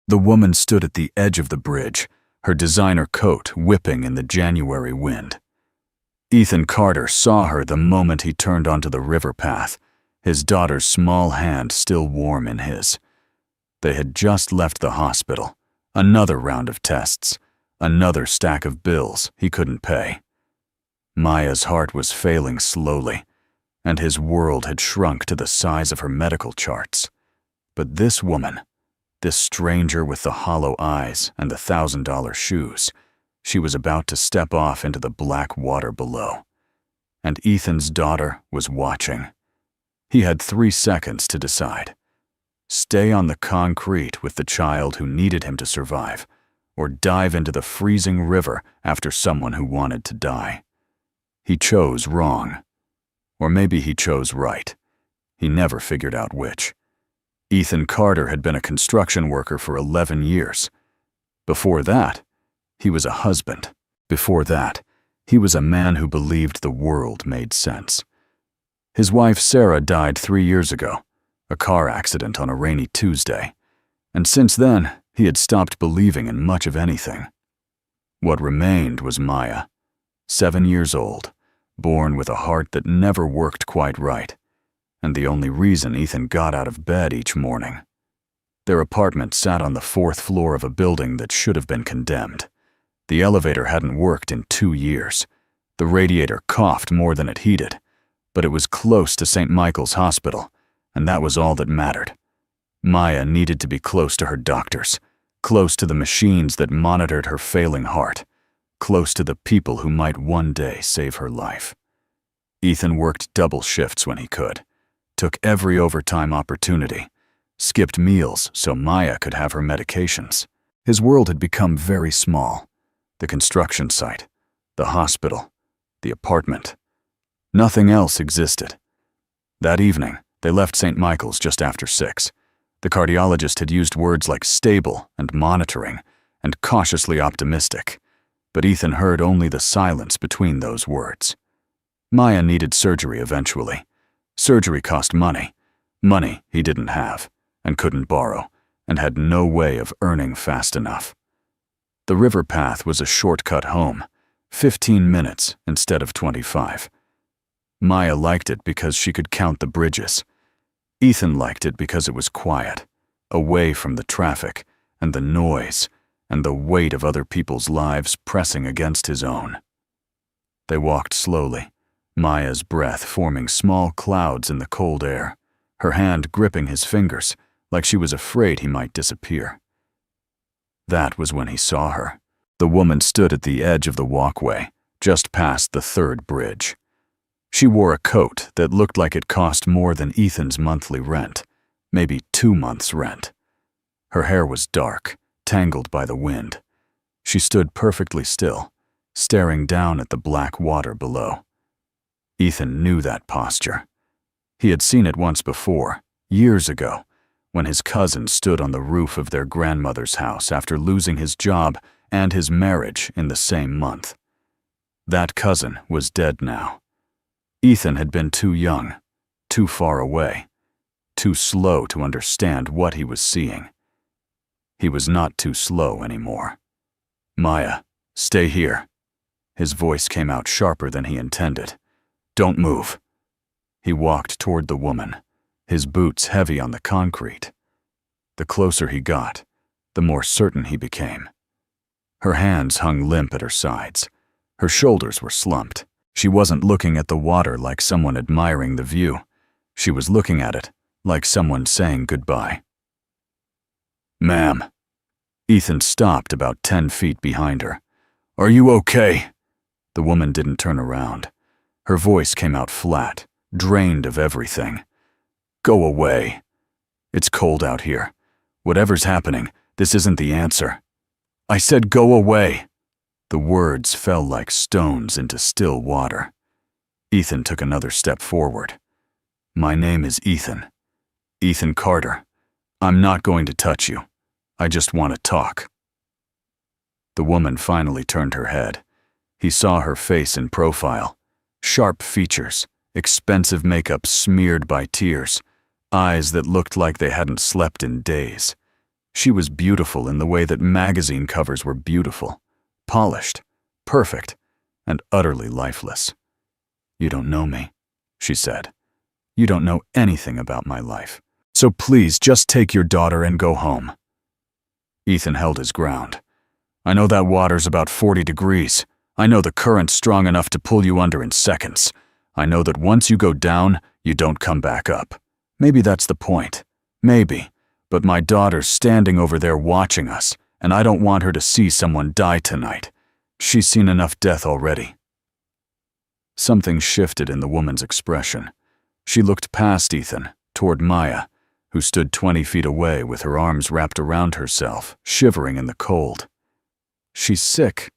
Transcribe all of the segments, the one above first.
The woman stood at the edge of the bridge, her designer coat whipping in the January wind. Ethan Carter saw her the moment he turned onto the river path, his daughter's small hand still warm in his. They had just left the hospital, another round of tests, another stack of bills he couldn't pay. Maya's heart was failing slowly, and his world had shrunk to the size of her medical charts. But this woman, this stranger with the hollow eyes and the $1,000 shoes, she was about to step off into the black water below. And Ethan's daughter was watching. He had 3 seconds to decide. Stay on the concrete with the child who needed him to survive, or dive into the freezing river after someone who wanted to die. He chose wrong. Or maybe he chose right. He never figured out which. Ethan Carter had been a construction worker for 11 years. Before that, he was a husband. Before that, he was a man who believed the world made sense. His wife Sarah died 3 years ago, a car accident on a rainy Tuesday, and since then, he had stopped believing in much of anything. What remained was Maya, 7 years old, born with a heart that never worked quite right, and the only reason Ethan got out of bed each morning. Their apartment sat on the 4th floor of a building that should have been condemned. The elevator hadn't worked in 2 years. The radiator coughed more than it heated, but it was close to St. Michael's Hospital, and that was all that mattered. Maya needed to be close to her doctors, close to the machines that monitored her failing heart, close to the people who might one day save her life. Ethan worked double shifts when he could, took every overtime opportunity, skipped meals so Maya could have her medications. His world had become very small. The construction site, the hospital, the apartment. Nothing else existed. That evening, they left St. Michael's just after 6. The cardiologist had used words like stable and monitoring and cautiously optimistic, but Ethan heard only the silence between those words. Maya needed surgery eventually. Surgery cost money. Money he didn't have and couldn't borrow and had no way of earning fast enough. The river path was a shortcut home, 15 minutes instead of 25. Maya liked it because she could count the bridges. Ethan liked it because it was quiet, away from the traffic and the noise and the weight of other people's lives pressing against his own. They walked slowly, Maya's breath forming small clouds in the cold air, her hand gripping his fingers like she was afraid he might disappear. That was when he saw her. The woman stood at the edge of the walkway, just past the 3rd bridge. She wore a coat that looked like it cost more than Ethan's monthly rent, maybe 2 months' rent. Her hair was dark, tangled by the wind. She stood perfectly still, staring down at the black water below. Ethan knew that posture. He had seen it once before, years ago, when his cousin stood on the roof of their grandmother's house after losing his job and his marriage in the same month. That cousin was dead now. Ethan had been too young, too far away, too slow to understand what he was seeing. He was not too slow anymore. "Maya, stay here." His voice came out sharper than he intended. "Don't move." He walked toward the woman, his boots heavy on the concrete. The closer he got, the more certain he became. Her hands hung limp at her sides. Her shoulders were slumped. She wasn't looking at the water like someone admiring the view. She was looking at it like someone saying goodbye. "Ma'am." Ethan stopped about 10 feet behind her. "Are you okay?" The woman didn't turn around. Her voice came out flat, drained of everything. "Go away. It's cold out here. Whatever's happening, this isn't the answer. I said go away." The words fell like stones into still water. Ethan took another step forward. "My name is Ethan. Ethan Carter. I'm not going to touch you. I just want to talk." The woman finally turned her head. He saw her face in profile. Sharp features, expensive makeup smeared by tears, eyes that looked like they hadn't slept in days. She was beautiful in the way that magazine covers were beautiful, polished, perfect, and utterly lifeless. "You don't know me," she said. "You don't know anything about my life. So please just take your daughter and go home." Ethan held his ground. "I know that water's about 40 degrees. I know the current's strong enough to pull you under in seconds. I know that once you go down, you don't come back up. Maybe that's the point. Maybe. But my daughter's standing over there watching us, and I don't want her to see someone die tonight. She's seen enough death already." Something shifted in the woman's expression. She looked past Ethan, toward Maya, who stood 20 feet away with her arms wrapped around herself, shivering in the cold. "She's sick,"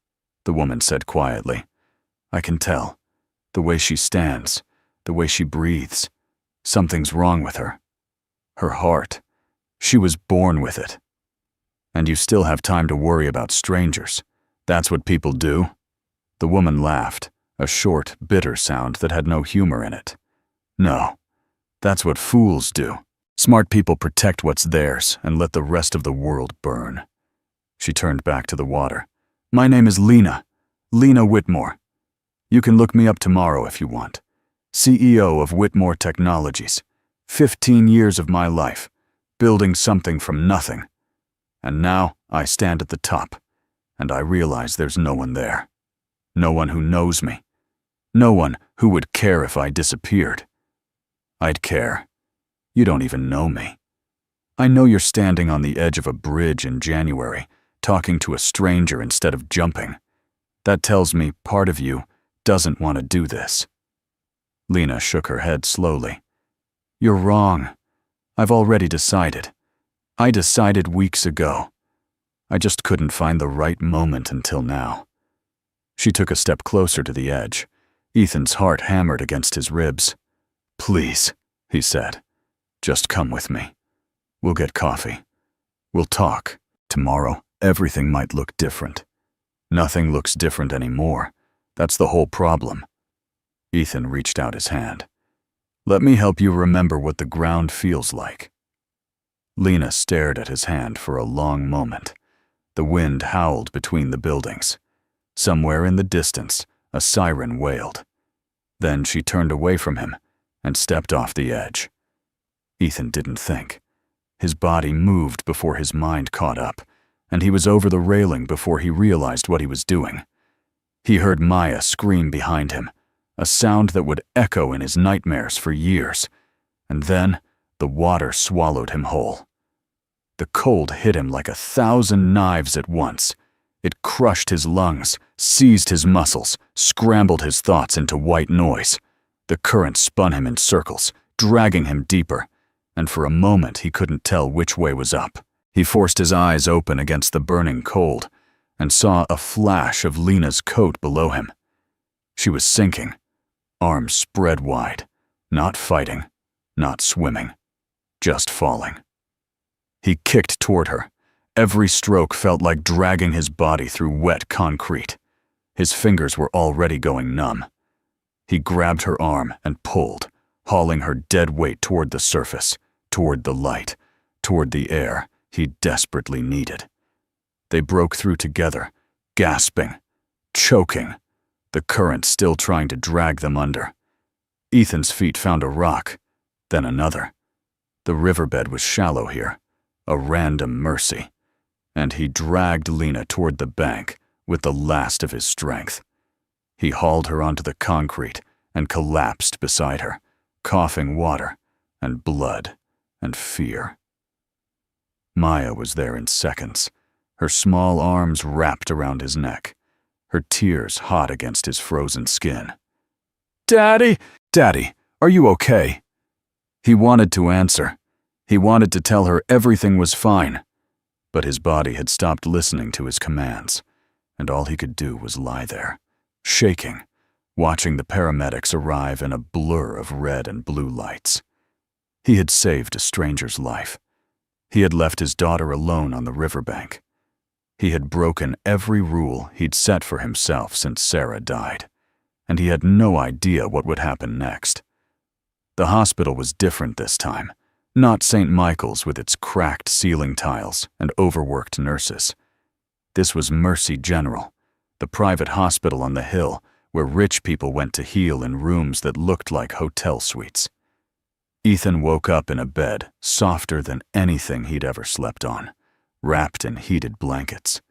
the woman said quietly. "I can tell. The way she stands, the way she breathes. Something's wrong with her. Her heart. She was born with it. And you still have time to worry about strangers. That's what people do." The woman laughed, a short, bitter sound that had no humor in it. "No, that's what fools do. Smart people protect what's theirs and let the rest of the world burn." She turned back to the water. "My name is Lena Whitmore. You can look me up tomorrow if you want. CEO of Whitmore Technologies. 15 years of my life, building something from nothing. And now I stand at the top, and I realize there's no one there. No one who knows me. No one who would care if I disappeared. I'd care. You don't even know me. I know you're standing on the edge of a bridge in January, talking to a stranger instead of jumping. That tells me part of you doesn't want to do this." Lena shook her head slowly. "You're wrong. I've already decided. I decided weeks ago. I just couldn't find the right moment until now." She took a step closer to the edge. Ethan's heart hammered against his ribs. "Please," he said, "just come with me. We'll get coffee. We'll talk. Tomorrow, everything might look different. Nothing looks different anymore. That's the whole problem." Ethan reached out his hand. "Let me help you remember what the ground feels like." Lena stared at his hand for a long moment. The wind howled between the buildings. Somewhere in the distance, a siren wailed. Then she turned away from him and stepped off the edge. Ethan didn't think. His body moved before his mind caught up, and he was over the railing before he realized what he was doing. He heard Maya scream behind him, a sound that would echo in his nightmares for years, and then the water swallowed him whole. The cold hit him like 1,000 knives at once. It crushed his lungs, seized his muscles, scrambled his thoughts into white noise. The current spun him in circles, dragging him deeper, and for a moment he couldn't tell which way was up. He forced his eyes open against the burning cold and saw a flash of Lena's coat below him. She was sinking, arms spread wide, not fighting, not swimming, just falling. He kicked toward her. Every stroke felt like dragging his body through wet concrete. His fingers were already going numb. He grabbed her arm and pulled, hauling her dead weight toward the surface, toward the light, toward the air he desperately needed. They broke through together, gasping, choking, the current still trying to drag them under. Ethan's feet found a rock, then another. The riverbed was shallow here, a random mercy, and he dragged Lena toward the bank with the last of his strength. He hauled her onto the concrete and collapsed beside her, coughing water and blood and fear. Maya was there in seconds, her small arms wrapped around his neck, her tears hot against his frozen skin. "Daddy! Daddy, are you okay?" He wanted to answer. He wanted to tell her everything was fine, but his body had stopped listening to his commands, and all he could do was lie there, shaking, watching the paramedics arrive in a blur of red and blue lights. He had saved a stranger's life. He had left his daughter alone on the riverbank. He had broken every rule he'd set for himself since Sarah died, and he had no idea what would happen next. The hospital was different this time. Not St. Michael's with its cracked ceiling tiles and overworked nurses. This was Mercy General, the private hospital on the hill where rich people went to heal in rooms that looked like hotel suites. Ethan woke up in a bed softer than anything he'd ever slept on, wrapped in heated blankets,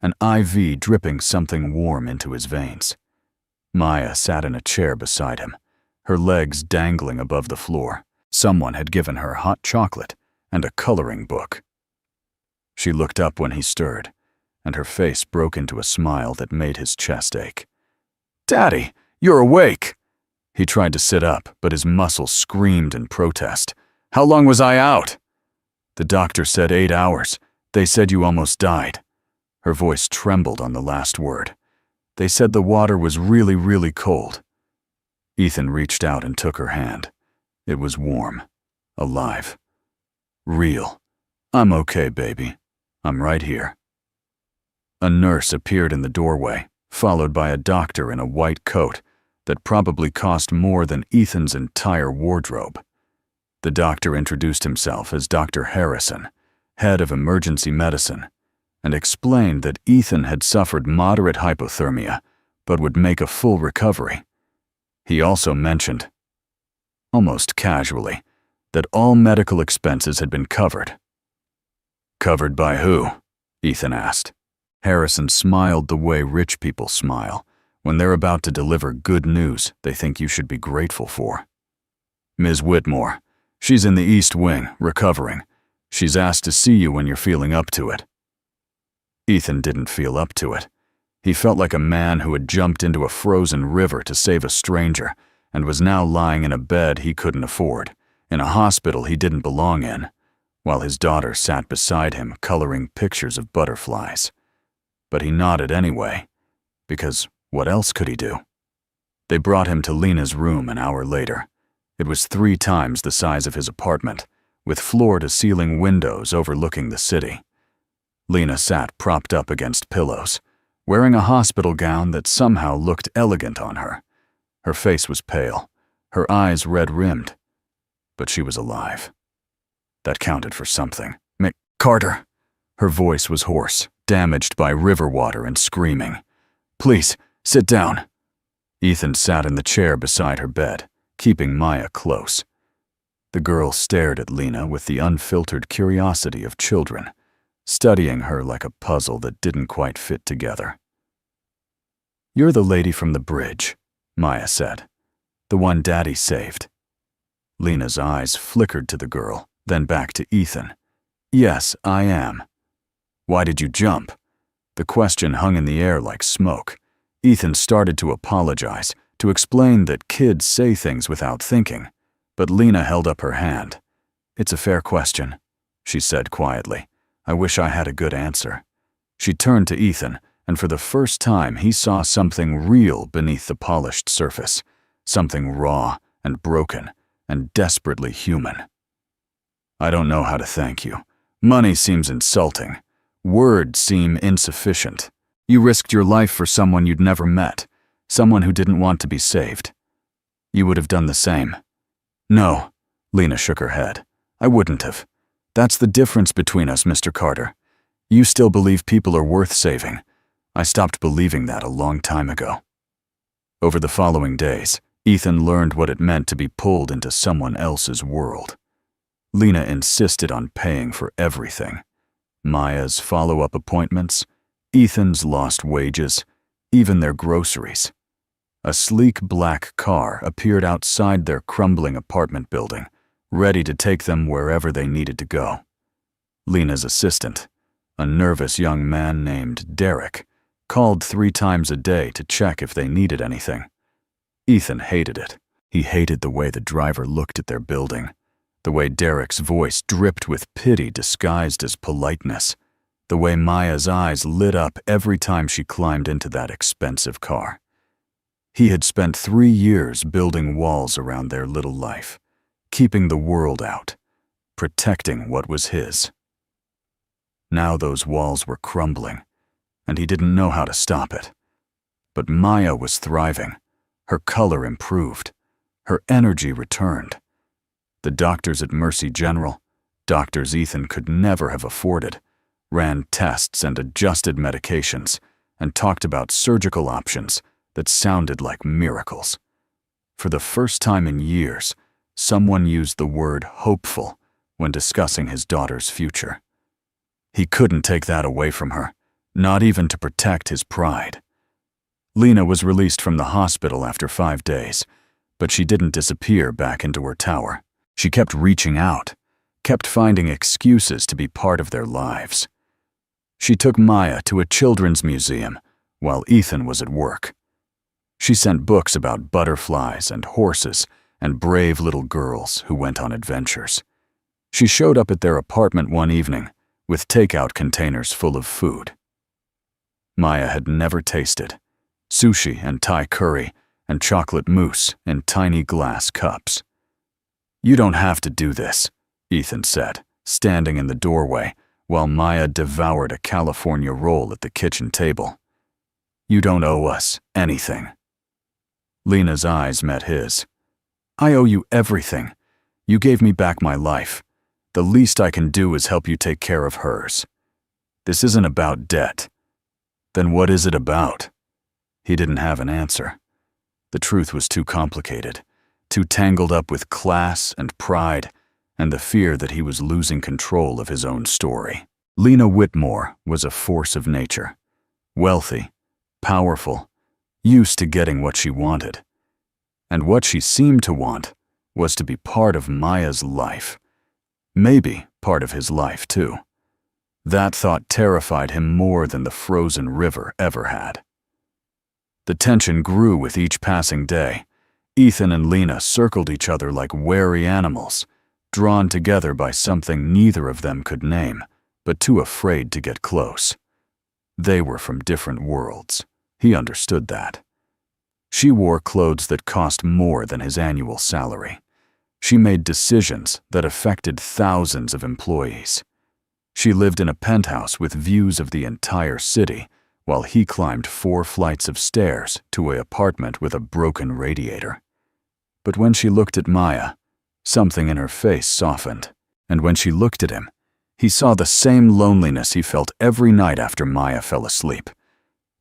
an IV dripping something warm into his veins. Maya sat in a chair beside him, her legs dangling above the floor. Someone had given her hot chocolate and a coloring book. She looked up when he stirred, and her face broke into a smile that made his chest ache. "Daddy, you're awake!" He tried to sit up, but his muscles screamed in protest. "How long was I out?" "The doctor said 8 hours. They said you almost died." Her voice trembled on the last word. "They said the water was really, really cold." Ethan reached out and took her hand. It was warm, alive, real. "I'm okay, baby. I'm right here." A nurse appeared in the doorway, followed by a doctor in a white coat that probably cost more than Ethan's entire wardrobe. The doctor introduced himself as Dr. Harrison, head of emergency medicine, and explained that Ethan had suffered moderate hypothermia but would make a full recovery. He also mentioned, almost casually, that all medical expenses had been covered. "Covered by who?" Ethan asked. Harrison smiled the way rich people smile when they're about to deliver good news they think you should be grateful for. "Ms. Whitmore. She's in the East Wing, recovering. She's asked to see you when you're feeling up to it." Ethan didn't feel up to it. He felt like a man who had jumped into a frozen river to save a stranger and was now lying in a bed he couldn't afford, in a hospital he didn't belong in, while his daughter sat beside him coloring pictures of butterflies. But he nodded anyway, because what else could he do? They brought him to Lena's room an hour later. It was 3 times the size of his apartment, with floor-to-ceiling windows overlooking the city. Lena sat propped up against pillows, wearing a hospital gown that somehow looked elegant on her. Her face was pale, her eyes red-rimmed, but she was alive. That counted for something. "Carter!" Her voice was hoarse, damaged by river water and screaming. "Please, sit down." Ethan sat in the chair beside her bed, keeping Maya close. The girl stared at Lena with the unfiltered curiosity of children, studying her like a puzzle that didn't quite fit together. "You're the lady from the bridge," Maya said. "The one Daddy saved." Lena's eyes flickered to the girl, then back to Ethan. "Yes, I am." "Why did you jump?" The question hung in the air like smoke. Ethan started to apologize, to explain that kids say things without thinking, but Lena held up her hand. "It's a fair question," she said quietly. "I wish I had a good answer." She turned to Ethan, and for the first time he saw something real beneath the polished surface, something raw and broken and desperately human. "I don't know how to thank you. Money seems insulting. Words seem insufficient. You risked your life for someone you'd never met, someone who didn't want to be saved. You would have done the same." "No," Lena shook her head. "I wouldn't have. That's the difference between us, Mr. Carter. You still believe people are worth saving. I stopped believing that a long time ago." Over the following days, Ethan learned what it meant to be pulled into someone else's world. Lena insisted on paying for everything. Maya's follow-up appointments, Ethan's lost wages, even their groceries. A sleek black car appeared outside their crumbling apartment building, ready to take them wherever they needed to go. Lena's assistant, a nervous young man named Derek, called 3 times a day to check if they needed anything. Ethan hated it. He hated the way the driver looked at their building, the way Derek's voice dripped with pity disguised as politeness, the way Maya's eyes lit up every time she climbed into that expensive car. He had spent 3 years building walls around their little life, keeping the world out, protecting what was his. Now those walls were crumbling, and he didn't know how to stop it. But Maya was thriving. Her color improved. Her energy returned. The doctors at Mercy General, doctors Ethan could never have afforded, ran tests and adjusted medications and talked about surgical options that sounded like miracles. For the first time in years, someone used the word hopeful when discussing his daughter's future. He couldn't take that away from her, not even to protect his pride. Lena was released from the hospital after 5 days, but she didn't disappear back into her tower. She kept reaching out, kept finding excuses to be part of their lives. She took Maya to a children's museum while Ethan was at work. She sent books about butterflies and horses and brave little girls who went on adventures. She showed up at their apartment one evening with takeout containers full of food. Maya had never tasted sushi and Thai curry and chocolate mousse in tiny glass cups. "You don't have to do this," Ethan said, standing in the doorway while Maya devoured a California roll at the kitchen table. "You don't owe us anything." Lena's eyes met his. "I owe you everything. You gave me back my life. The least I can do is help you take care of hers. This isn't about debt." "Then what is it about?" He didn't have an answer. The truth was too complicated, too tangled up with class and pride and the fear that he was losing control of his own story. Lena Whitmore was a force of nature, wealthy, powerful, used to getting what she wanted. And what she seemed to want was to be part of Maya's life. Maybe part of his life, too. That thought terrified him more than the frozen river ever had. The tension grew with each passing day. Ethan and Lena circled each other like wary animals, drawn together by something neither of them could name, but too afraid to get close. They were from different worlds. He understood that. She wore clothes that cost more than his annual salary. She made decisions that affected thousands of employees. She lived in a penthouse with views of the entire city, while he climbed 4 flights of stairs to an apartment with a broken radiator. But when she looked at Maya, something in her face softened, and when she looked at him, he saw the same loneliness he felt every night after Maya fell asleep.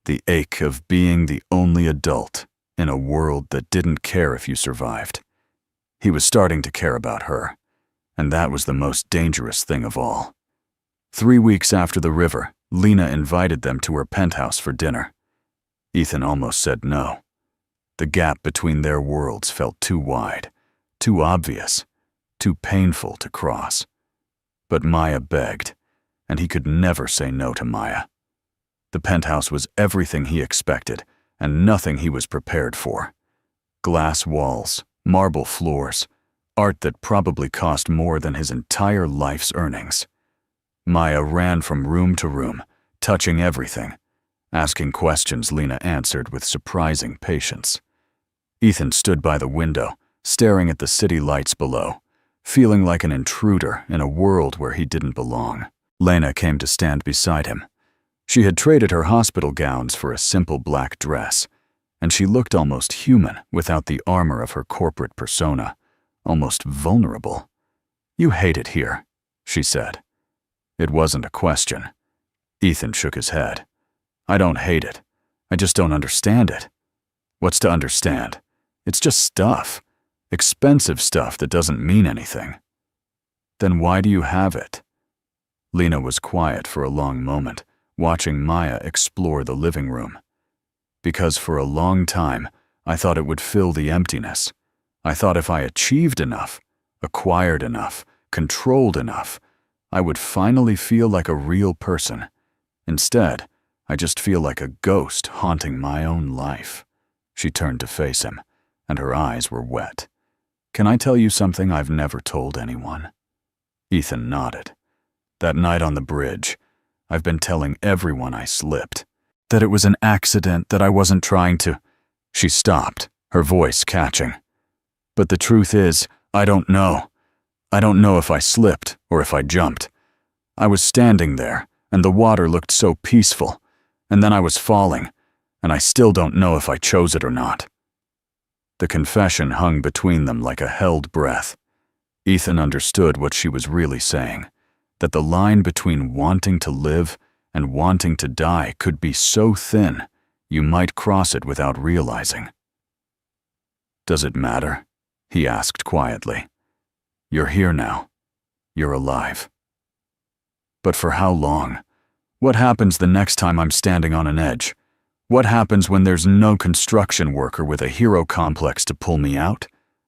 The ache of being the only adult in a world that didn't care if you survived. He was starting to care about her, and that was the most dangerous thing of all. 3 weeks after the river, Lena invited them to her penthouse for dinner. Ethan almost said no. The gap between their worlds felt too wide, too obvious, too painful to cross. But Maya begged, and he could never say no to Maya. The penthouse was everything he expected, and nothing he was prepared for. Glass walls, marble floors, art that probably cost more than his entire life's earnings. Maya ran from room to room, touching everything, asking questions Lena answered with surprising patience. Ethan stood by the window, staring at the city lights below, feeling like an intruder in a world where he didn't belong. Lena came to stand beside him. She had traded her hospital gowns for a simple black dress, and she looked almost human without the armor of her corporate persona, almost vulnerable. "You hate it here," she said. It wasn't a question. Ethan shook his head. "I don't hate it. I just don't understand it." "What's to understand? It's just stuff. Expensive stuff that doesn't mean anything." "Then why do you have it?" Lena was quiet for a long moment, watching Maya explore the living room. "Because for a long time, I thought it would fill the emptiness. I thought if I achieved enough, acquired enough, controlled enough, I would finally feel like a real person. Instead, I just feel like a ghost haunting my own life." She turned to face him, and her eyes were wet. "Can I tell you something I've never told anyone?" Ethan nodded. "That night on the bridge, I've been telling everyone I slipped. That it was an accident, that I wasn't trying to—" She stopped, her voice catching. "But the truth is, I don't know. I don't know if I slipped or if I jumped. I was standing there, and the water looked so peaceful, and then I was falling, and I still don't know if I chose it or not." The confession hung between them like a held breath. Ethan understood what she was really saying, that the line between wanting to live and wanting to die could be so thin, you might cross it without realizing. "Does it matter?" he asked quietly. "You're here now. You're alive. But for how long? What happens the next time I'm standing on an edge? What happens when there's no construction worker with a hero complex to pull me out?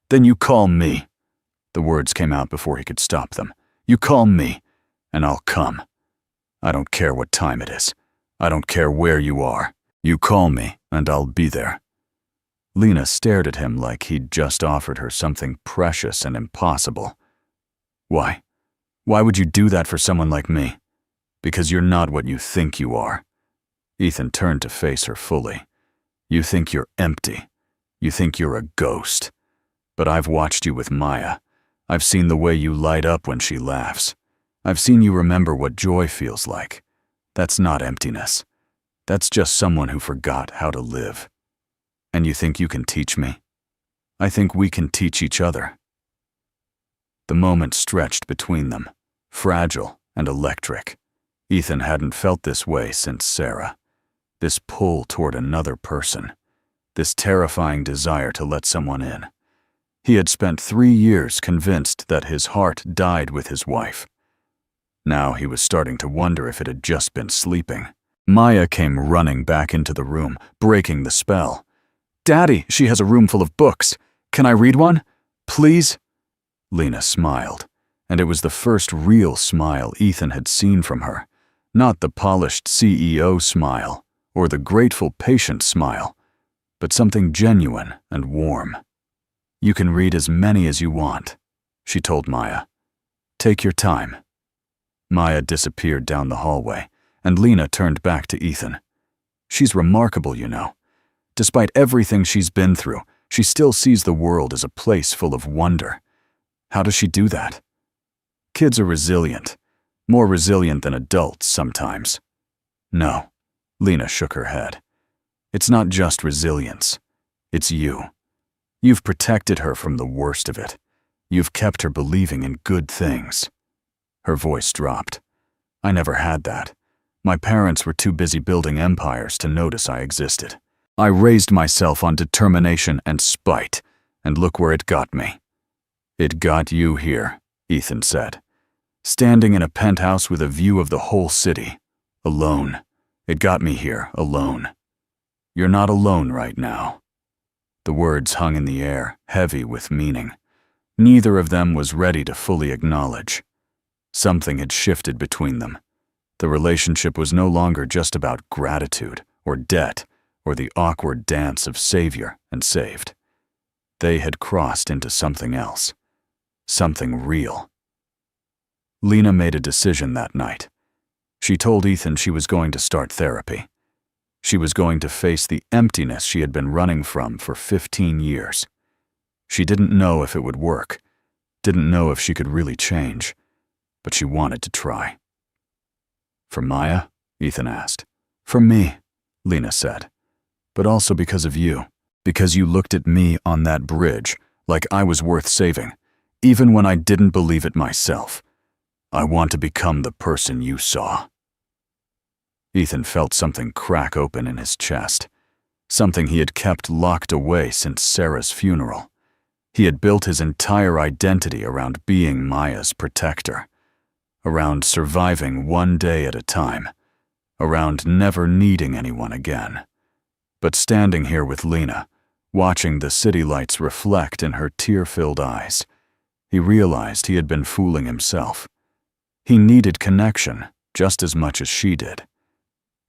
Then you call me." The words came out before he could stop them. "You call me, and I'll come. I don't care what time it is. I don't care where you are. You call me, and I'll be there." Lena stared at him like he'd just offered her something precious and impossible. "Why? Why would you do that for someone like me? Because you're not what you think you are." Ethan turned to face her fully. "You think you're empty. You think you're a ghost. But I've watched you with Maya. I've seen the way you light up when she laughs. I've seen you remember what joy feels like. That's not emptiness. That's just someone who forgot how to live. And you think you can teach me? I think we can teach each other." The moment stretched between them, fragile and electric. Ethan hadn't felt this way since Sarah. This pull toward another person. This terrifying desire to let someone in. He had spent 3 years convinced that his heart died with his wife. Now he was starting to wonder if it had just been sleeping. Maya came running back into the room, breaking the spell. "Daddy, she has a room full of books. Can I read one? Please?" Lena smiled, and it was the first real smile Ethan had seen from her. Not the polished CEO smile, or the grateful patient smile, but something genuine and warm. "You can read as many as you want," she told Maya. "Take your time." Maya disappeared down the hallway, and Lena turned back to Ethan. "She's remarkable, you know. Despite everything she's been through, she still sees the world as a place full of wonder. How does she do that?" "Kids are resilient, more resilient than adults sometimes." "No," Lena shook her head. "It's not just resilience. It's you. You've protected her from the worst of it. You've kept her believing in good things." Her voice dropped. "I never had that. My parents were too busy building empires to notice I existed. I raised myself on determination and spite, and look where it got me." "It got you here," Ethan said. "Standing in a penthouse with a view of the whole city. Alone. It got me here, alone. You're not alone right now." The words hung in the air, heavy with meaning. Neither of them was ready to fully acknowledge. Something had shifted between them. The relationship was no longer just about gratitude or debt or the awkward dance of savior and saved. They had crossed into something else. Something real. Lena made a decision that night. She told Ethan she was going to start therapy. She was going to face the emptiness she had been running from for 15 years. She didn't know if it would work, didn't know if she could really change, but she wanted to try. "For Maya?" Ethan asked. "For me," Lena said. "But also because of you. Because you looked at me on that bridge like I was worth saving, even when I didn't believe it myself. I want to become the person you saw." Ethan felt something crack open in his chest, something he had kept locked away since Sarah's funeral. He had built his entire identity around being Maya's protector, around surviving one day at a time, around never needing anyone again. But standing here with Lena, watching the city lights reflect in her tear-filled eyes, he realized he had been fooling himself. He needed connection just as much as she did.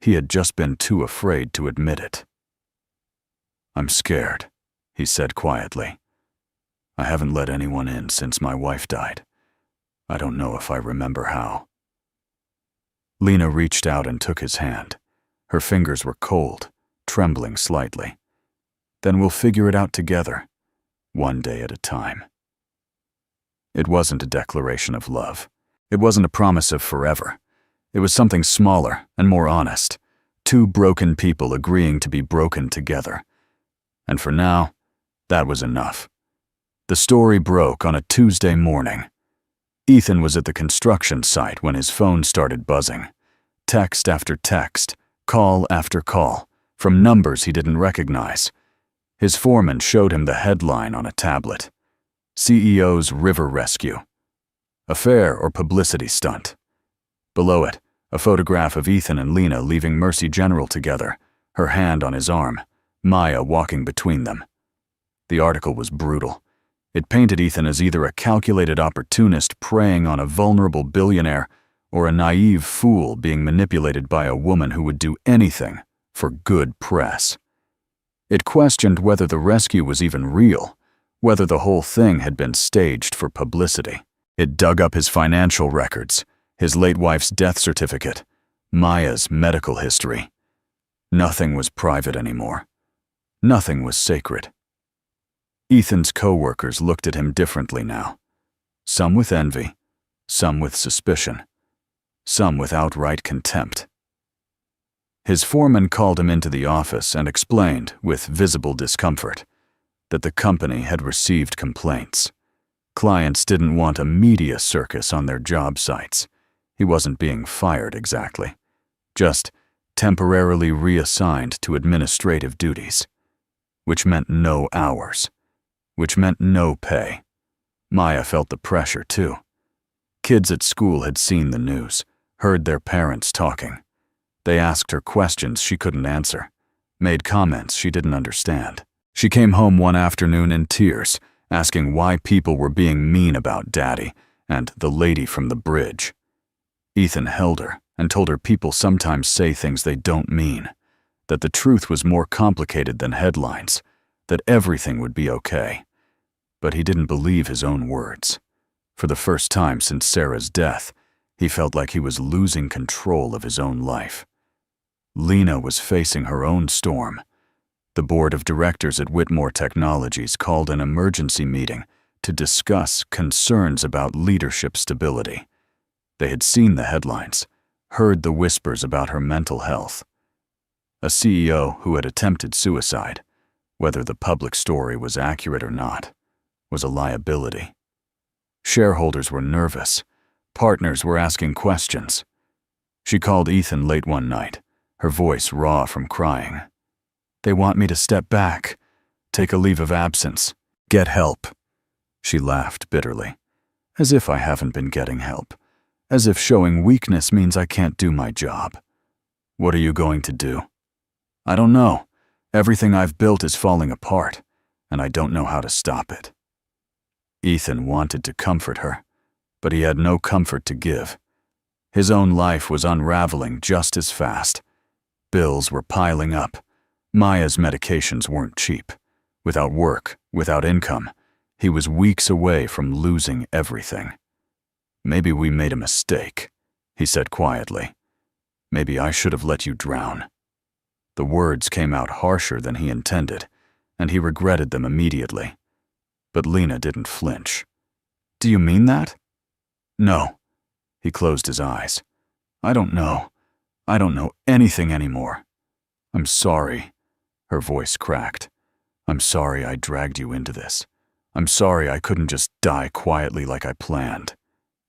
He had just been too afraid to admit it. "I'm scared," he said quietly. "I haven't let anyone in since my wife died. I don't know if I remember how." Lena reached out and took his hand. Her fingers were cold, trembling slightly. "Then we'll figure it out together, one day at a time." It wasn't a declaration of love. It wasn't a promise of forever. It was something smaller and more honest. Two broken people agreeing to be broken together. And for now, that was enough. The story broke on a Tuesday morning. Ethan was at the construction site when his phone started buzzing. Text after text, call after call, from numbers he didn't recognize. His foreman showed him the headline on a tablet. CEO's River Rescue. Affair or publicity stunt. Below it, a photograph of Ethan and Lena leaving Mercy General together, her hand on his arm, Maya walking between them. The article was brutal. It painted Ethan as either a calculated opportunist preying on a vulnerable billionaire or a naive fool being manipulated by a woman who would do anything for good press. It questioned whether the rescue was even real, whether the whole thing had been staged for publicity. It dug up his financial records, his late wife's death certificate, Maya's medical history. Nothing was private anymore. Nothing was sacred. Ethan's co-workers looked at him differently now. Some with envy, some with suspicion, some with outright contempt. His foreman called him into the office and explained, with visible discomfort, that the company had received complaints. Clients didn't want a media circus on their job sites. He wasn't being fired exactly, just temporarily reassigned to administrative duties, which meant no hours, which meant no pay. Maya felt the pressure too. Kids at school had seen the news, heard their parents talking. They asked her questions she couldn't answer, made comments she didn't understand. She came home one afternoon in tears, asking why people were being mean about Daddy and the lady from the bridge. Ethan held her and told her people sometimes say things they don't mean, that the truth was more complicated than headlines, that everything would be okay. But he didn't believe his own words. For the first time since Sarah's death, he felt like he was losing control of his own life. Lena was facing her own storm. The board of directors at Whitmore Technologies called an emergency meeting to discuss concerns about leadership stability. They had seen the headlines, heard the whispers about her mental health. A CEO who had attempted suicide, whether the public story was accurate or not, was a liability. Shareholders were nervous. Partners were asking questions. She called Ethan late one night, her voice raw from crying. "They want me to step back, take a leave of absence, get help." She laughed bitterly, as if I haven't been getting help, as if showing weakness means I can't do my job. "What are you going to do?" "I don't know. Everything I've built is falling apart, and I don't know how to stop it." Ethan wanted to comfort her, but he had no comfort to give. His own life was unraveling just as fast. Bills were piling up. Maya's medications weren't cheap. Without work, without income, he was weeks away from losing everything. "Maybe we made a mistake," he said quietly. "Maybe I should have let you drown." The words came out harsher than he intended, and he regretted them immediately. But Lena didn't flinch. "Do you mean that?" "No." He closed his eyes. "I don't know. I don't know anything anymore. I'm sorry." Her voice cracked. "I'm sorry I dragged you into this. I'm sorry I couldn't just die quietly like I planned."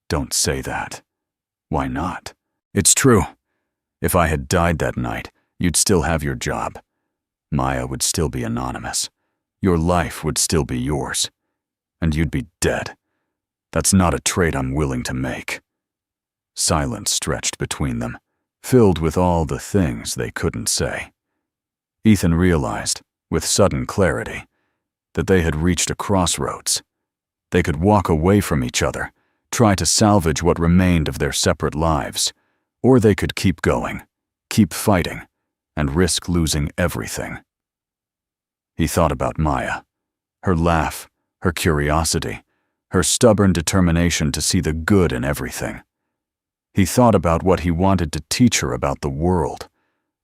"Don't say that." "Why not?" "It's true. If I had died that night, you'd still have your job. Maya would still be anonymous. Your life would still be yours. And you'd be dead. That's not a trade I'm willing to make." Silence stretched between them, filled with all the things they couldn't say. Ethan realized, with sudden clarity, that they had reached a crossroads. They could walk away from each other, try to salvage what remained of their separate lives, or they could keep going, keep fighting, and risk losing everything. He thought about Maya, her laugh, her curiosity, her stubborn determination to see the good in everything. He thought about what he wanted to teach her about the world,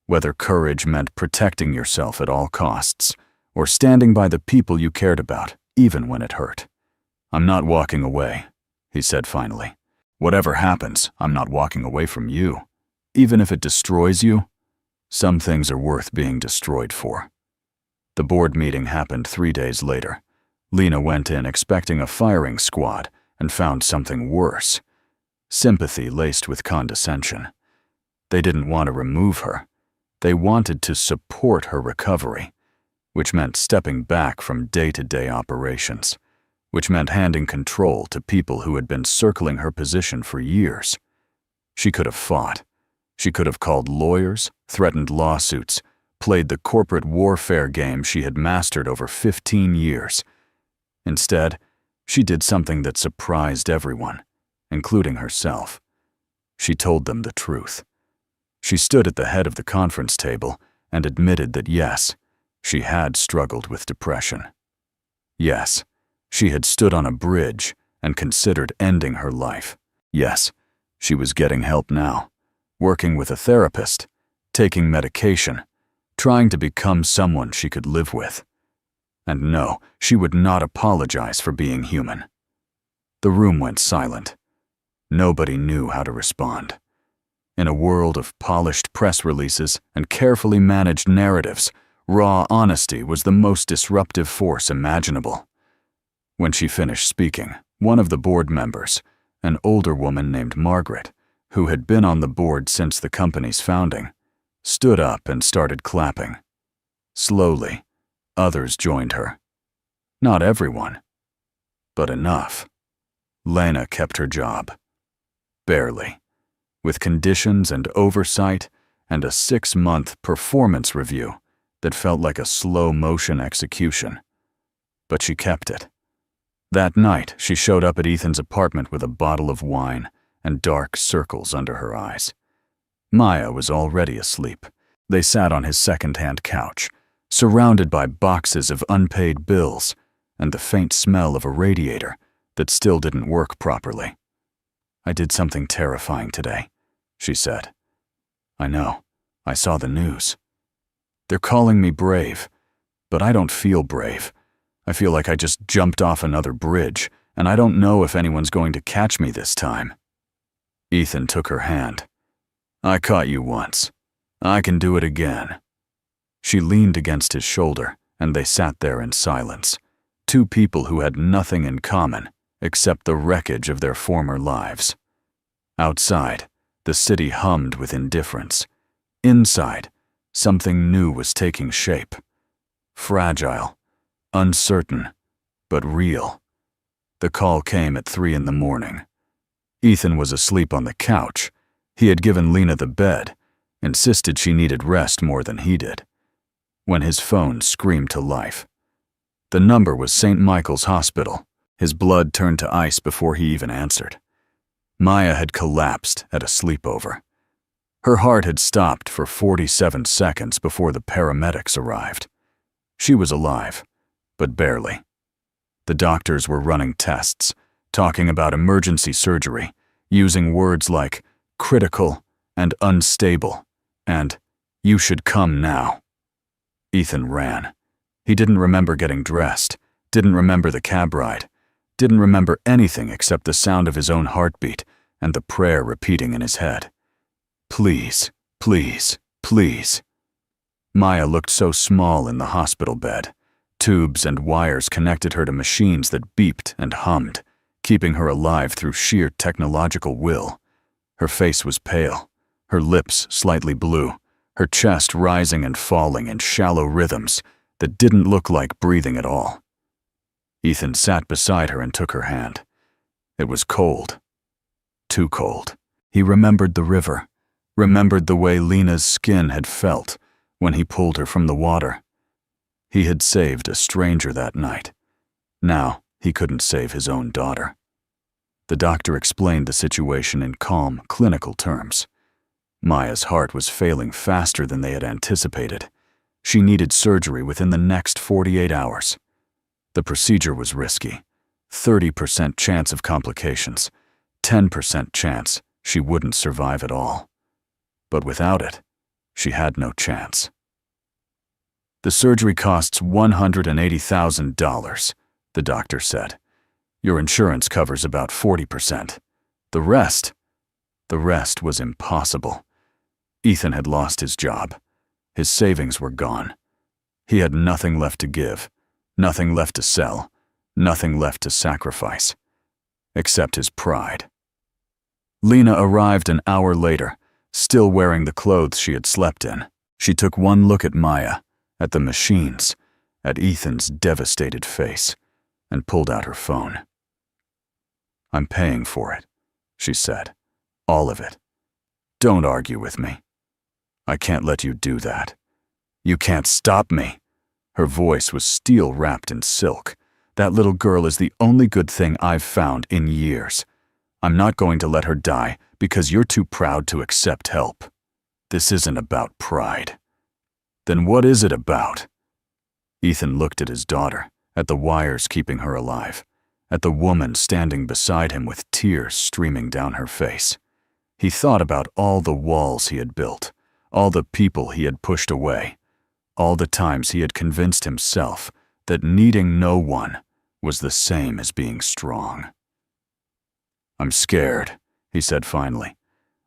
whether courage meant protecting yourself at all costs, or standing by the people you cared about, even when it hurt. "I'm not walking away," he said finally. "Whatever happens, I'm not walking away from you. Even if it destroys you, some things are worth being destroyed for." The board meeting happened 3 days later. Lena went in expecting a firing squad and found something worse. Sympathy laced with condescension. They didn't want to remove her. They wanted to support her recovery, which meant stepping back from day-to-day operations, which meant handing control to people who had been circling her position for years. She could have fought. She could have called lawyers, threatened lawsuits, played the corporate warfare game she had mastered over 15 years. Instead, she did something that surprised everyone, including herself. She told them the truth. She stood at the head of the conference table and admitted that yes, she had struggled with depression. Yes, she had stood on a bridge and considered ending her life. Yes, she was getting help now, working with a therapist, taking medication, trying to become someone she could live with. And no, she would not apologize for being human. The room went silent. Nobody knew how to respond. In a world of polished press releases and carefully managed narratives, raw honesty was the most disruptive force imaginable. When she finished speaking, one of the board members, an older woman named Margaret, who had been on the board since the company's founding, stood up and started clapping. Slowly, others joined her. Not everyone, but enough. Lena kept her job. Barely. With conditions and oversight and a 6-month performance review that felt like a slow-motion execution. But she kept it. That night, she showed up at Ethan's apartment with a bottle of wine and dark circles under her eyes. Maya was already asleep. They sat on his second-hand couch, surrounded by boxes of unpaid bills and the faint smell of a radiator that still didn't work properly. "I did something terrifying today," she said. "I know. I saw the news. They're calling me brave, but I don't feel brave. I feel like I just jumped off another bridge, and I don't know if anyone's going to catch me this time." Ethan took her hand. "I caught you once. I can do it again." She leaned against his shoulder, and they sat there in silence, two people who had nothing in common except the wreckage of their former lives. Outside, the city hummed with indifference. Inside, something new was taking shape. Fragile, uncertain, but real. The call came at 3 a.m. Ethan was asleep on the couch. He had given Lena the bed, insisted she needed rest more than he did, when his phone screamed to life. The number was St. Michael's Hospital. His blood turned to ice before he even answered. Maya had collapsed at a sleepover. Her heart had stopped for 47 seconds before the paramedics arrived. She was alive, but barely. The doctors were running tests, talking about emergency surgery, using words like critical and unstable, and "you should come now." Ethan ran. He didn't remember getting dressed, didn't remember the cab ride, didn't remember anything except the sound of his own heartbeat and the prayer repeating in his head. "Please, please, please." Maya looked so small in the hospital bed. Tubes and wires connected her to machines that beeped and hummed, keeping her alive through sheer technological will. Her face was pale, her lips slightly blue, her chest rising and falling in shallow rhythms that didn't look like breathing at all. Ethan sat beside her and took her hand. It was cold. Too cold. He remembered the river, remembered the way Lena's skin had felt when he pulled her from the water. He had saved a stranger that night. Now he couldn't save his own daughter. The doctor explained the situation in calm, clinical terms. Maya's heart was failing faster than they had anticipated. She needed surgery within the next 48 hours. The procedure was risky. 30% chance of complications, 10% chance she wouldn't survive at all. But without it, she had no chance. "The surgery costs $180,000, the doctor said. "Your insurance covers about 40%. The rest was impossible." Ethan had lost his job. His savings were gone. He had nothing left to give, nothing left to sell, Nothing left to sacrifice, except his pride. Lena arrived an hour later, still wearing the clothes she had slept in. She took one look at Maya, at the machines, at Ethan's devastated face, and pulled out her phone. "I'm paying for it," she said. "All of it. Don't argue with me. I can't let you do that. You can't stop me." Her voice was steel wrapped in silk. "That little girl is the only good thing I've found in years. I'm not going to let her die because you're too proud to accept help. This isn't about pride." "Then what is it about?" Ethan looked at his daughter, at the wires keeping her alive, at the woman standing beside him with tears streaming down her face. He thought about all the walls he had built, all the people he had pushed away, all the times he had convinced himself that needing no one was the same as being strong. "I'm scared," he said finally.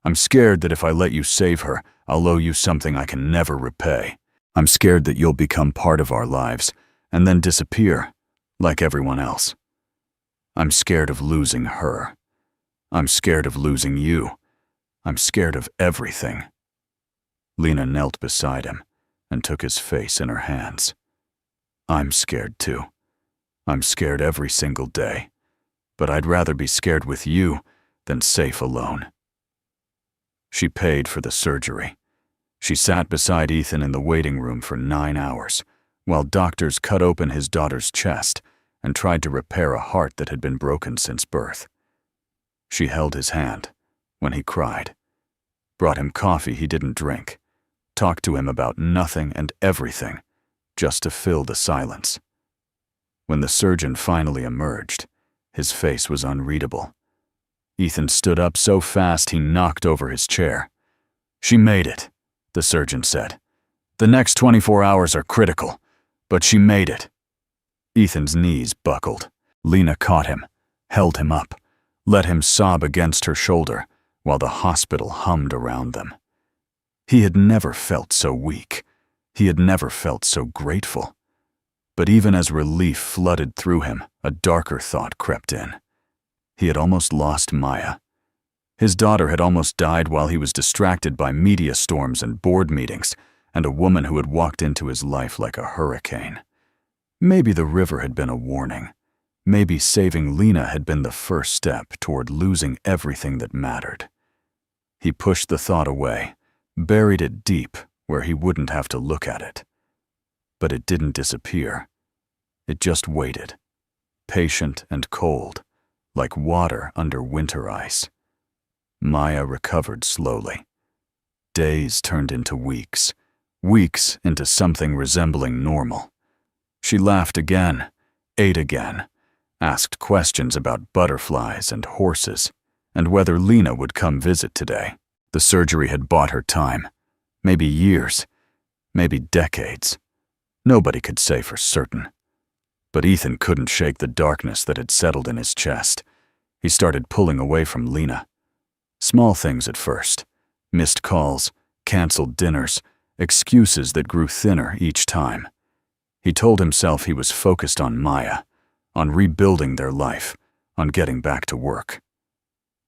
"I'm scared that if I let you save her, I'll owe you something I can never repay. I'm scared that you'll become part of our lives and then disappear, like everyone else. I'm scared of losing her. I'm scared of losing you. I'm scared of everything." Lena knelt beside him and took his face in her hands. "I'm scared too. I'm scared every single day, but I'd rather be scared with you than safe alone." She paid for the surgery. She sat beside Ethan in the waiting room for 9 hours, while doctors cut open his daughter's chest and tried to repair a heart that had been broken since birth. She held his hand when he cried, brought him coffee he didn't drink, talked to him about nothing and everything, just to fill the silence. When the surgeon finally emerged, his face was unreadable. Ethan stood up so fast he knocked over his chair. "She made it," the surgeon said. "The next 24 hours are critical, but she made it." Ethan's knees buckled. Lena caught him, held him up, let him sob against her shoulder while the hospital hummed around them. He had never felt so weak. He had never felt so grateful. But even as relief flooded through him, a darker thought crept in. He had almost lost Maya. His daughter had almost died while he was distracted by media storms and board meetings, and a woman who had walked into his life like a hurricane. Maybe the river had been a warning. Maybe saving Lena had been the first step toward losing everything that mattered. He pushed the thought away, buried it deep where he wouldn't have to look at it. But it didn't disappear. It just waited, patient and cold, like water under winter ice. Maya recovered slowly. Days turned into weeks, weeks into something resembling normal. She laughed again, ate again, asked questions about butterflies and horses, and whether Lena would come visit today. The surgery had bought her time, maybe years, maybe decades. Nobody could say for certain. But Ethan couldn't shake the darkness that had settled in his chest. He started pulling away from Lena. Small things at first. Missed calls, canceled dinners, excuses that grew thinner each time. He told himself he was focused on Maya, on rebuilding their life, on getting back to work.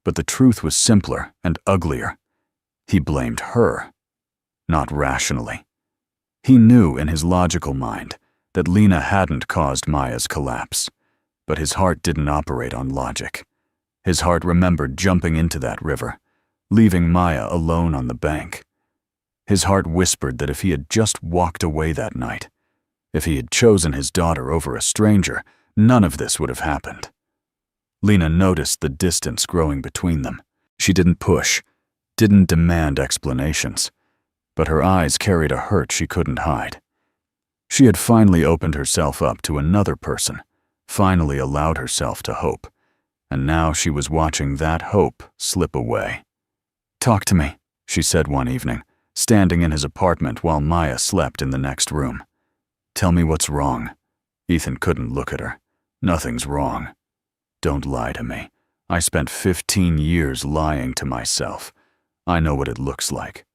But the truth was simpler and uglier. He blamed her, not rationally. He knew in his logical mind that Lena hadn't caused Maya's collapse, but his heart didn't operate on logic. His heart remembered jumping into that river, leaving Maya alone on the bank. His heart whispered that if he had just walked away that night, if he had chosen his daughter over a stranger, none of this would have happened. Lena noticed the distance growing between them. She didn't push, didn't demand explanations, but her eyes carried a hurt she couldn't hide. She had finally opened herself up to another person, finally allowed herself to hope, and now she was watching that hope slip away. "Talk to me," she said one evening, standing in his apartment while Maya slept in the next room. "Tell me what's wrong." Ethan couldn't look at her. "Nothing's wrong." "Don't lie to me. I spent 15 years lying to myself. I know what it looks like."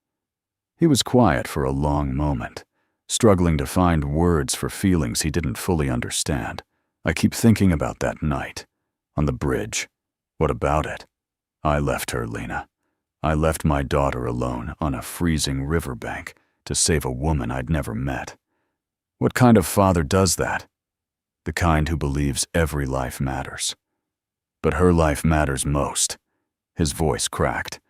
He was quiet for a long moment, struggling to find words for feelings he didn't fully understand, I keep thinking about that night, on the bridge. What about it? I left her, Lena. I left my daughter alone on a freezing riverbank to save a woman I'd never met. What kind of father does that? The kind who believes every life matters. But her life matters most. His voice cracked.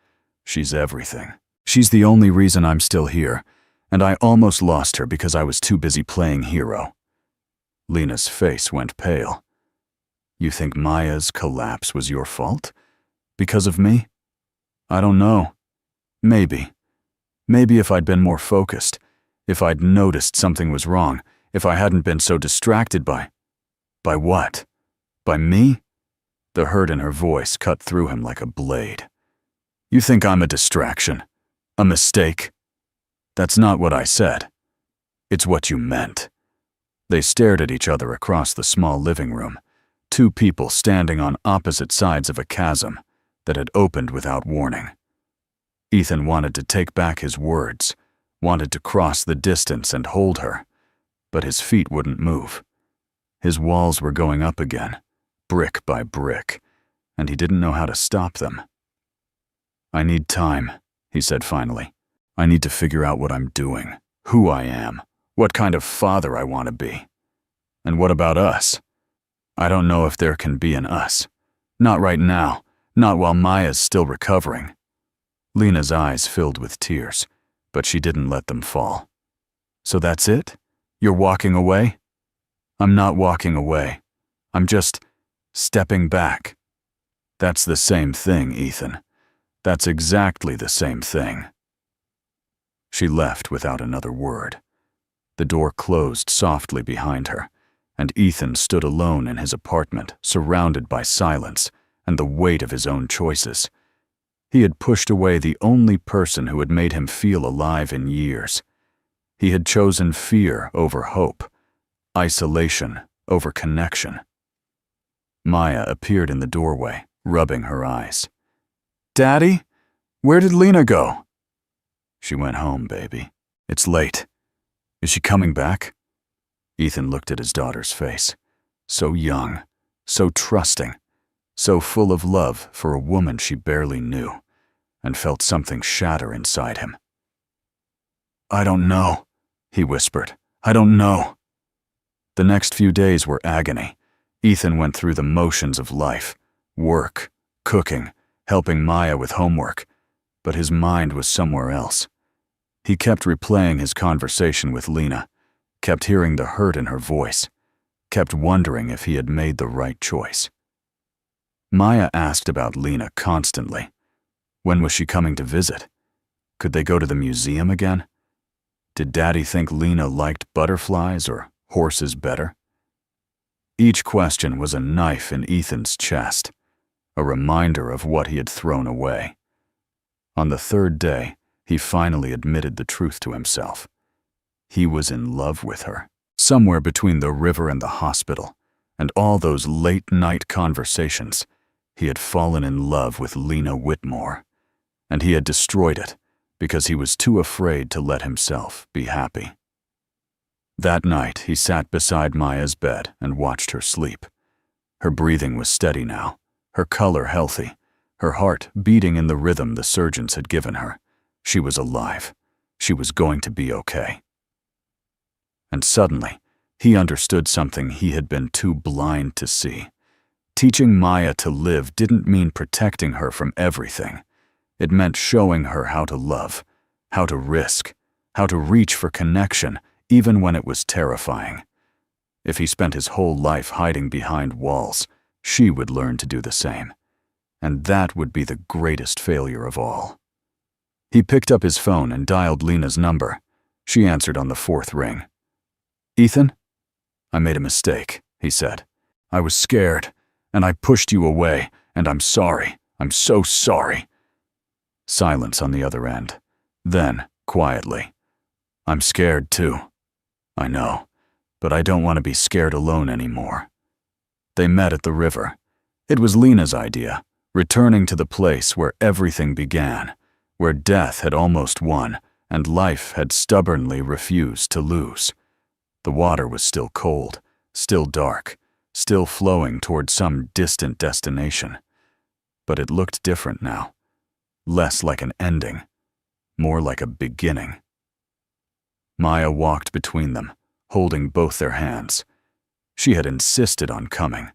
She's everything. She's the only reason I'm still here, and I almost lost her because I was too busy playing hero. Lena's face went pale. You think Maya's collapse was your fault? Because of me? I don't know. Maybe. Maybe if I'd been more focused, if I'd noticed something was wrong, if I hadn't been so distracted by what? By me? The hurt in her voice cut through him like a blade. You think I'm a distraction? A mistake? That's not what I said. It's what you meant. They stared at each other across the small living room, two people standing on opposite sides of a chasm that had opened without warning. Ethan wanted to take back his words, wanted to cross the distance and hold her, but his feet wouldn't move. His walls were going up again, brick by brick, and he didn't know how to stop them. I need time, he said finally. I need to figure out what I'm doing, who I am, what kind of father I want to be. And what about us? I don't know if there can be an us. Not right now, not while Maya's still recovering. Lena's eyes filled with tears, but she didn't let them fall. So that's it? You're walking away? I'm not walking away. I'm just stepping back. That's the same thing, Ethan. That's exactly the same thing. She left without another word. The door closed softly behind her, and Ethan stood alone in his apartment, surrounded by silence and the weight of his own choices. He had pushed away the only person who had made him feel alive in years. He had chosen fear over hope, isolation over connection. Maya appeared in the doorway, rubbing her eyes. Daddy? Where did Lena go? She went home, baby. It's late. Is she coming back? Ethan looked at his daughter's face. So young, so trusting, so full of love for a woman she barely knew, and felt something shatter inside him. I don't know, he whispered. I don't know. The next few days were agony. Ethan went through the motions of life, work, cooking, helping Maya with homework, but his mind was somewhere else. He kept replaying his conversation with Lena, kept hearing the hurt in her voice, kept wondering if he had made the right choice. Maya asked about Lena constantly. When was she coming to visit? Could they go to the museum again? Did Daddy think Lena liked butterflies or horses better? Each question was a knife in Ethan's chest, a reminder of what he had thrown away. On the third day, he finally admitted the truth to himself. He was in love with her, somewhere between the river and the hospital, and all those late-night conversations. He had fallen in love with Lena Whitmore, and he had destroyed it because he was too afraid to let himself be happy. That night, he sat beside Maya's bed and watched her sleep. Her breathing was steady now, her color healthy, her heart beating in the rhythm the surgeons had given her. She was alive. She was going to be okay. And suddenly, he understood something he had been too blind to see. Teaching Maya to live didn't mean protecting her from everything. It meant showing her how to love, how to risk, how to reach for connection, even when it was terrifying. If he spent his whole life hiding behind walls, she would learn to do the same. And that would be the greatest failure of all. He picked up his phone and dialed Lena's number. She answered on the fourth ring. Ethan? I made a mistake, he said. I was scared, and I pushed you away, and I'm sorry. I'm so sorry. Silence on the other end. Then, quietly, I'm scared too. I know, but I don't want to be scared alone anymore. They met at the river. It was Lena's idea, returning to the place where everything began, where death had almost won and life had stubbornly refused to lose. The water was still cold, still dark, still flowing toward some distant destination. But it looked different now. Less like an ending, more like a beginning. Maya walked between them, holding both their hands. She had insisted on coming,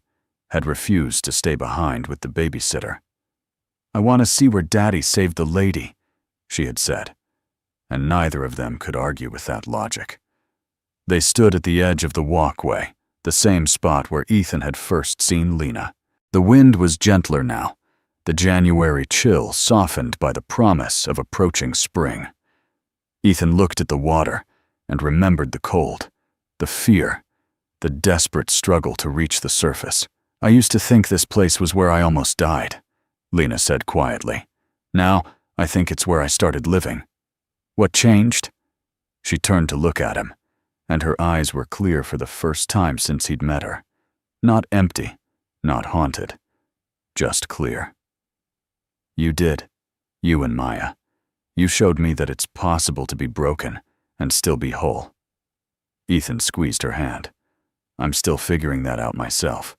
had refused to stay behind with the babysitter. "I want to see where Daddy saved the lady," she had said, and neither of them could argue with that logic. They stood at the edge of the walkway, the same spot where Ethan had first seen Lena. The wind was gentler now, the January chill softened by the promise of approaching spring. Ethan looked at the water and remembered the cold, the fear, the desperate struggle to reach the surface. "I used to think this place was where I almost died," Lena said quietly. "Now, I think it's where I started living." "What changed?" She turned to look at him, and her eyes were clear for the first time since he'd met her. Not empty, not haunted, just clear. "You did. You and Maya. You showed me that it's possible to be broken and still be whole." Ethan squeezed her hand. "I'm still figuring that out myself."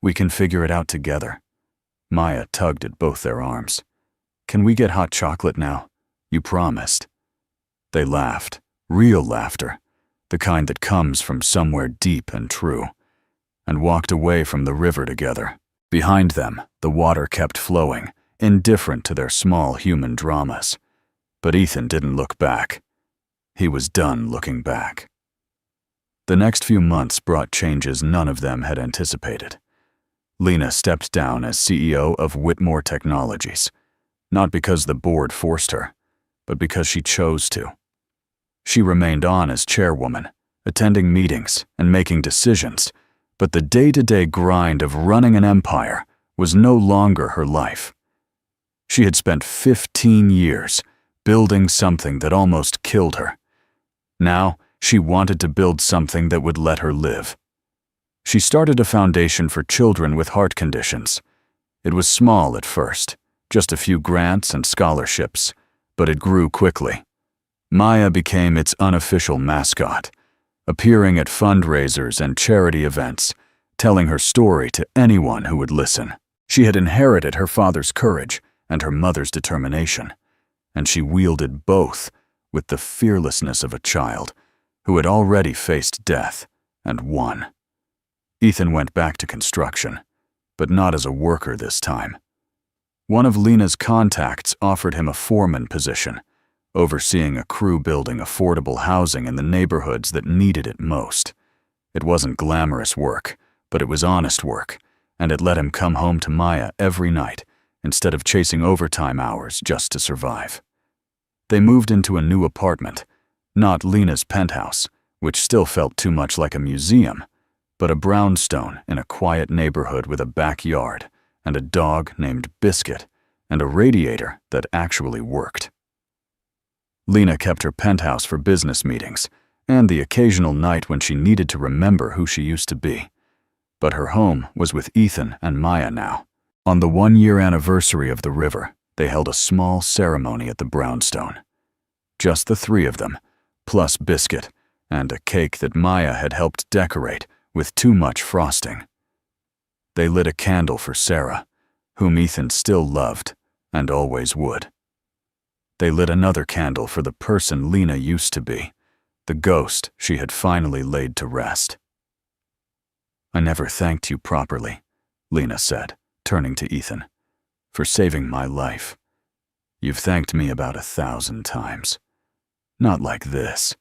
"We can figure it out together." Maya tugged at both their arms. "Can we get hot chocolate now? You promised." They laughed, real laughter, the kind that comes from somewhere deep and true, and walked away from the river together. Behind them, the water kept flowing, indifferent to their small human dramas. But Ethan didn't look back. He was done looking back. The next few months brought changes none of them had anticipated. Lena stepped down as CEO of Whitmore Technologies, not because the board forced her, but because she chose to. She remained on as chairwoman, attending meetings and making decisions, but the day-to-day grind of running an empire was no longer her life. She had spent 15 years building something that almost killed her. Now, she wanted to build something that would let her live. She started a foundation for children with heart conditions. It was small at first, just a few grants and scholarships, but it grew quickly. Maya became its unofficial mascot, appearing at fundraisers and charity events, telling her story to anyone who would listen. She had inherited her father's courage and her mother's determination, and she wielded both with the fearlessness of a child who had already faced death and won. Ethan went back to construction, but not as a worker this time. One of Lena's contacts offered him a foreman position, overseeing a crew building affordable housing in the neighborhoods that needed it most. It wasn't glamorous work, but it was honest work, and it let him come home to Maya every night instead of chasing overtime hours just to survive. They moved into a new apartment, not Lena's penthouse, which still felt too much like a museum, but a brownstone in a quiet neighborhood with a backyard and a dog named Biscuit and a radiator that actually worked. Lena kept her penthouse for business meetings and the occasional night when she needed to remember who she used to be. But her home was with Ethan and Maya now. On the 1-year anniversary of the river, they held a small ceremony at the brownstone. Just the three of them, plus Biscuit, and a cake that Maya had helped decorate with too much frosting. They lit a candle for Sarah, whom Ethan still loved and always would. They lit another candle for the person Lena used to be, the ghost she had finally laid to rest. "I never thanked you properly," Lena said, turning to Ethan, "for saving my life. You've thanked me about 1,000 times. Not like this."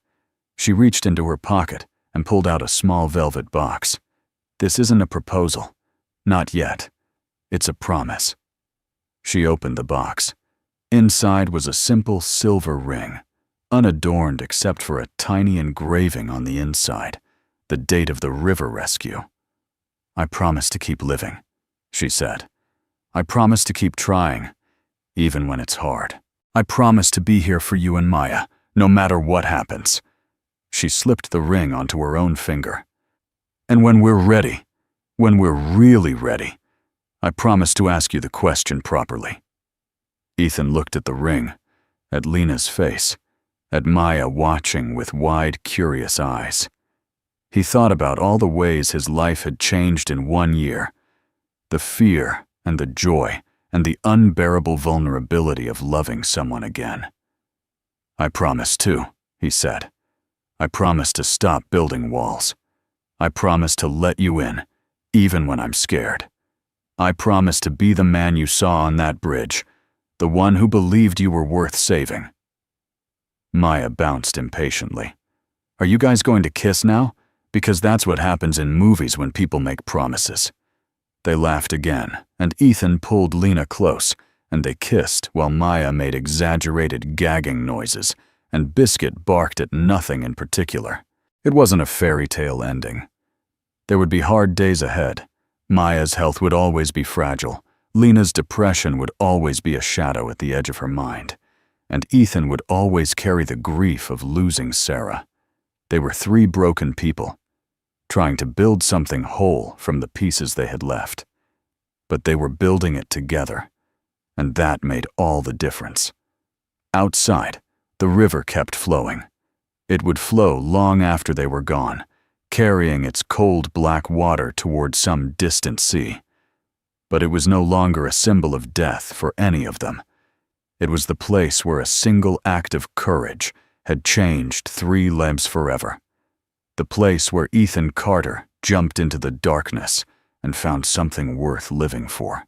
She reached into her pocket and pulled out a small velvet box. "This isn't a proposal. Not yet. It's a promise." She opened the box. Inside was a simple silver ring, unadorned except for a tiny engraving on the inside, the date of the river rescue. "I promise to keep living," she said. "I promise to keep trying, even when it's hard. I promise to be here for you and Maya, no matter what happens." She slipped the ring onto her own finger. "And when we're ready, when we're really ready, I promise to ask you the question properly." Ethan looked at the ring, at Lena's face, at Maya watching with wide, curious eyes. He thought about all the ways his life had changed in 1 year. The fear and the joy and the unbearable vulnerability of loving someone again. "I promise too," he said. "I promise to stop building walls. I promise to let you in, even when I'm scared. I promise to be the man you saw on that bridge, the one who believed you were worth saving." Maya bounced impatiently. "Are you guys going to kiss now? Because that's what happens in movies when people make promises." They laughed again, and Ethan pulled Lena close, and they kissed while Maya made exaggerated gagging noises, and Biscuit barked at nothing in particular. It wasn't a fairy tale ending. There would be hard days ahead. Maya's health would always be fragile. Lena's depression would always be a shadow at the edge of her mind. And Ethan would always carry the grief of losing Sarah. They were three broken people, trying to build something whole from the pieces they had left. But they were building it together, and that made all the difference. Outside, the river kept flowing. It would flow long after they were gone, carrying its cold black water toward some distant sea. But it was no longer a symbol of death for any of them. It was the place where a single act of courage had changed 3 lives forever. The place where Ethan Carter jumped into the darkness and found something worth living for.